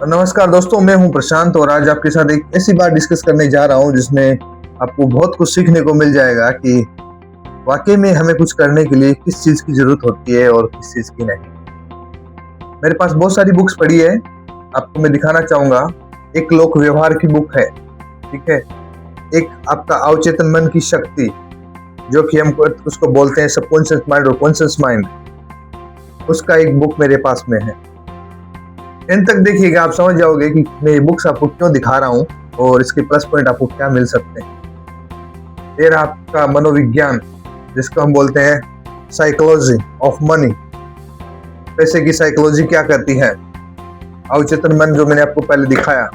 नमस्कार दोस्तों, मैं हूं प्रशांत और आज आपके साथ एक ऐसी बात डिस्कस करने जा रहा हूं जिसमें आपको बहुत कुछ सीखने को मिल जाएगा कि वाकई में हमें कुछ करने के लिए किस चीज़ की ज़रूरत होती है और किस चीज़ की नहीं। मेरे पास बहुत सारी बुक्स पड़ी है, आपको मैं दिखाना चाहूँगा। एक लोक व्यवहार की बुक है, ठीक है। एक आपका अवचेतन मन की शक्ति, जो कि हम उसको बोलते हैं सबकॉन्शियस माइंड और कॉन्शियस माइंड, उसका एक बुक मेरे पास में है। एंड तक देखिएगा, आप समझ जाओगे कि मैं ये बुक्स आपको क्यों दिखा रहा हूँ और इसके प्लस पॉइंट आपको क्या मिल सकते हैं। फिर आपका मनोविज्ञान, जिसको हम बोलते हैं साइकोलॉजी ऑफ मनी, पैसे की साइकोलॉजी क्या करती है। अवचेतन मन, जो मैंने आपको पहले दिखाया।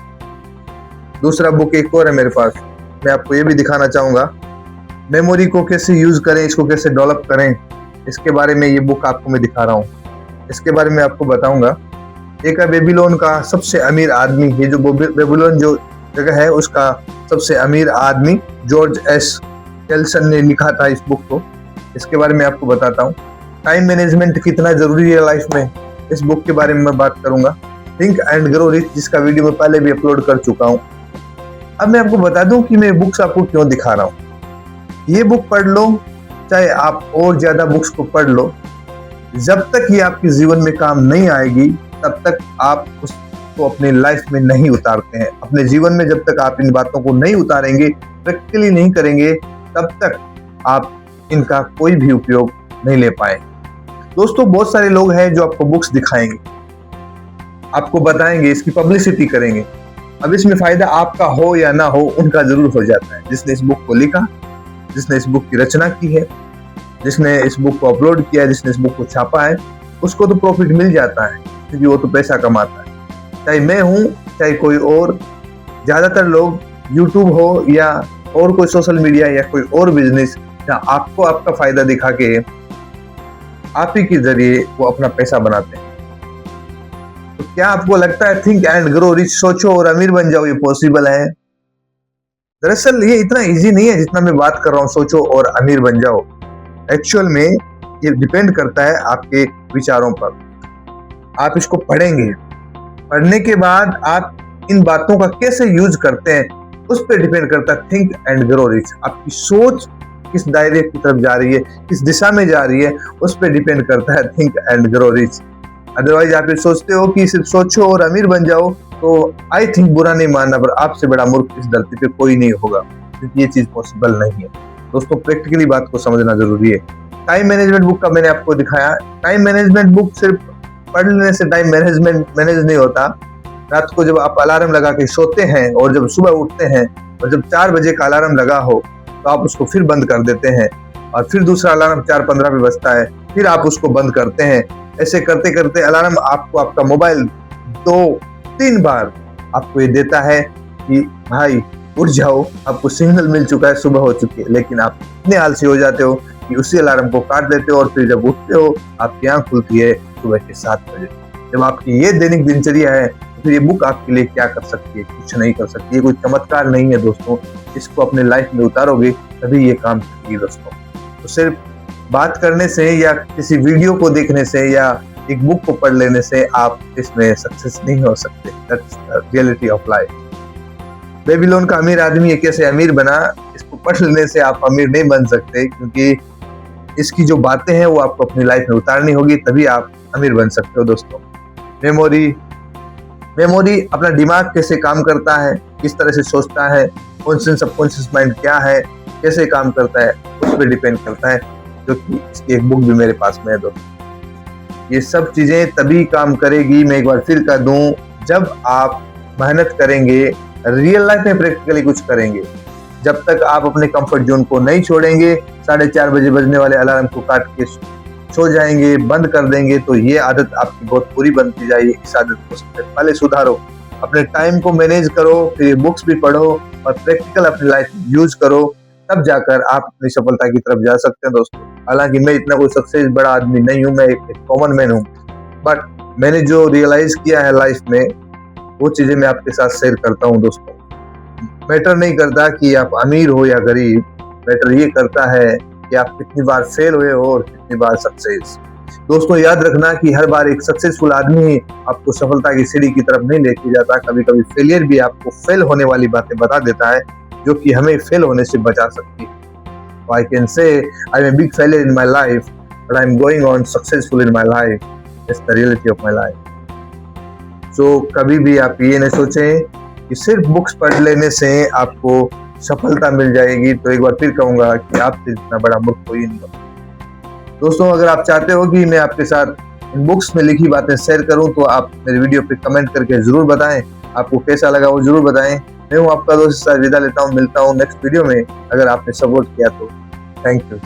दूसरा बुक एक और है मेरे पास, मैं आपको ये भी दिखाना चाहूँगा। मेमोरी को कैसे यूज करें, इसको कैसे डेवलप करें, इसके बारे में ये बुक आपको मैं दिखा रहा हूँ। इसके बारे में आपको बताऊंगा। एक है बेबीलोन का सबसे अमीर आदमी। ये जो बेबीलोन जो जगह है, उसका सबसे अमीर आदमी जॉर्ज एस केल्सन ने लिखा था इस बुक को। इसके बारे में आपको बताता हूँ। टाइम मैनेजमेंट कितना जरूरी है लाइफ में, इस बुक के बारे में मैं बात करूंगा। थिंक एंड ग्रो रिच, जिसका वीडियो मैं पहले भी अपलोड कर चुका हूँ। अब मैं आपको बता दूं कि मैं बुक्स आपको क्यों दिखा रहा हूँ। ये बुक पढ़ लो, चाहे आप और ज्यादा बुक्स को पढ़ लो, जब तक ये आपके जीवन में काम नहीं आएगी तब तक आप उसको अपने लाइफ में नहीं उतारते हैं। अपने जीवन में जब तक आप इन बातों को नहीं उतारेंगे, प्रैक्टिकली नहीं करेंगे, तब तक आप इनका कोई भी उपयोग नहीं ले पाए। दोस्तों, बहुत सारे लोग हैं जो आपको बुक्स दिखाएंगे, आपको बताएंगे, इसकी पब्लिसिटी करेंगे। अब इसमें फायदा आपका हो या ना हो, उनका जरूर हो जाता है। जिसने इस बुक को लिखा, जिसने इस बुक की रचना की है, जिसने इस बुक को अपलोड किया है, जिसने इस बुक को छापा है, उसको तो प्रॉफिट मिल जाता है, क्योंकि वो तो पैसा कमाता है। चाहे मैं हूँ, चाहे कोई और। ज्यादातर लोग यूट्यूब हो या और कोई सोशल मीडिया या कोई और बिजनेस, जहाँ आपको आपका फायदा दिखा के आप ही के जरिए वो अपना पैसा बनाते हैं। तो क्या आपको लगता है थिंक एंड ग्रो रिच, सोचो और अमीर बन जाओ, ये पॉसिबल है? दरअसल ये इतना इजी नहीं है जितना मैं बात कर रहा हूँ, सोचो और अमीर बन जाओ। एक्चुअल में ये डिपेंड करता है आपके विचारों पर। आप इसको पढ़ेंगे, पढ़ने के बाद आप इन बातों का कैसे यूज करते हैं, उस पर डिपेंड करता है थिंक एंड ग्रो रिच। आपकी सोच किस दायरे की तरफ जा रही है, किस दिशा में जा रही है, उस पर डिपेंड करता है think and grow rich. Otherwise आप ये सोचते हो कि सिर्फ सोचो और अमीर बन जाओ, तो आई थिंक, बुरा नहीं मानना, पर आपसे बड़ा मूर्ख इस धरती पे कोई नहीं होगा, क्योंकि ये चीज पॉसिबल नहीं है। दोस्तों, प्रैक्टिकली बात को समझना जरूरी है। टाइम मैनेजमेंट बुक का मैंने आपको दिखाया। टाइम मैनेजमेंट बुक सिर्फ पढ़ लेने से टाइम मैनेज नहीं होता। रात को जब आप अलार्म लगा के सोते हैं और जब सुबह उठते हैं और जब 4 बजे का अलार्म लगा हो, तो आप उसको फिर बंद कर देते हैं और फिर दूसरा अलार्म 4:15 पे बजता है, फिर आप उसको बंद करते हैं। ऐसे करते करते अलार्म आपको, आपका मोबाइल 2-3 बार आपको ये देता है कि भाई उठ जाओ, आपको सिग्नल मिल चुका है, सुबह हो चुकी है। लेकिन आप इतने आलसी हो जाते हो कि उसी अलार्म को काट देते हो और फिर जब उठते हो आपकी आंख खुलती है सुबह के 7 बजे। जब आपकी ये दैनिक दिनचर्या है, तो ये बुक आपके लिए क्या कर सकती है? कुछ नहीं कर सकती। ये कोई चमत्कार नहीं है दोस्तों। इसको अपने लाइफ में उतारोगे तभी ये काम करेगी दोस्तों। तो सिर्फ बात करने से या किसी वीडियो को देखने से या एक बुक को पढ़ लेने से आप इसमें सक्सेस नहीं हो सकते। That's the reality of life. Babylon का अमीर आदमी ये कैसे अमीर बना, इसको पढ़ लेने से आप अमीर नहीं बन सकते, क्योंकि इसकी जो बातें हैं वो आपको अपनी लाइफ में उतारनी होगी, तभी आप अमीर बन सकते हो दोस्तों। मेमोरी अपना दिमाग कैसे काम करता है, किस तरह से सोचता है, कॉन्शियस सबकॉन्शियस माइंड क्या है, कैसे काम करता है, उस पर डिपेंड करता है। जो कि इसकी एक बुक भी मेरे पास में है दोस्तों। ये सब चीजें तभी काम करेगी, मैं एक बार फिर कह दूं, जब आप मेहनत करेंगे, रियल लाइफ में प्रैक्टिकली कुछ करेंगे। जब तक आप अपने कंफर्ट जोन को नहीं छोड़ेंगे, 4:30 बजे बजने वाले अलार्म को काट के सो जाएंगे, बंद कर देंगे, तो ये आदत आपकी बहुत बुरी बनती जाएगी। इस आदत को सबसे पहले सुधारो, अपने टाइम को मैनेज करो, फिर बुक्स भी पढ़ो और प्रैक्टिकल अपनी लाइफ में यूज करो, तब जाकर आप अपनी सफलता की तरफ जा सकते हैं दोस्तों। हालांकि मैं इतना कोई सक्सेस बड़ा आदमी नहीं हूँ, मैं एक कॉमन मैन हूँ, बट मैंने जो रियलाइज किया है लाइफ में, वो चीजें मैं आपके साथ शेयर करता हूँ दोस्तों। मैटर नहीं करता कि आप अमीर हो या गरीब, मैटर ये करता है कि आप कितनी बार फेल हुए हो और कितनी बार सक्सेस। दोस्तों याद रखना कि हर बार एक सक्सेसफुल आदमी आपको सफलता की सीढ़ी की तरफ नहीं लेके जाता। कभी कभी फेलियर भी आपको फेल होने वाली बातें बता देता है, जो कि हमें फेल होने से बचा सकती है। I can say I'm a big failure in my life, but I'm going on successful in my life. It's the reality of my life. So कभी भी आप ये नहीं सोचें कि सिर्फ बुक्स पढ़ लेने से आपको सफलता मिल जाएगी। तो एक बार फिर कहूँगा कि आपसे इतना बड़ा मूर्ख कोई नहीं होता। दोस्तों अगर आप चाहते हो कि मैं आपके साथ इन बुक्स में लिखी बातें शेयर करूं, तो आप मेरे वीडियो पे कमेंट करके ज़रूर बताएं। आपको कैसा लगा वो ज़रूर बताएं। मैं हूं आपका दोस्त, विदा लेता हूं। मिलता हूं नेक्स्ट वीडियो में। अगर आपने सपोर्ट किया तो थैंक यू।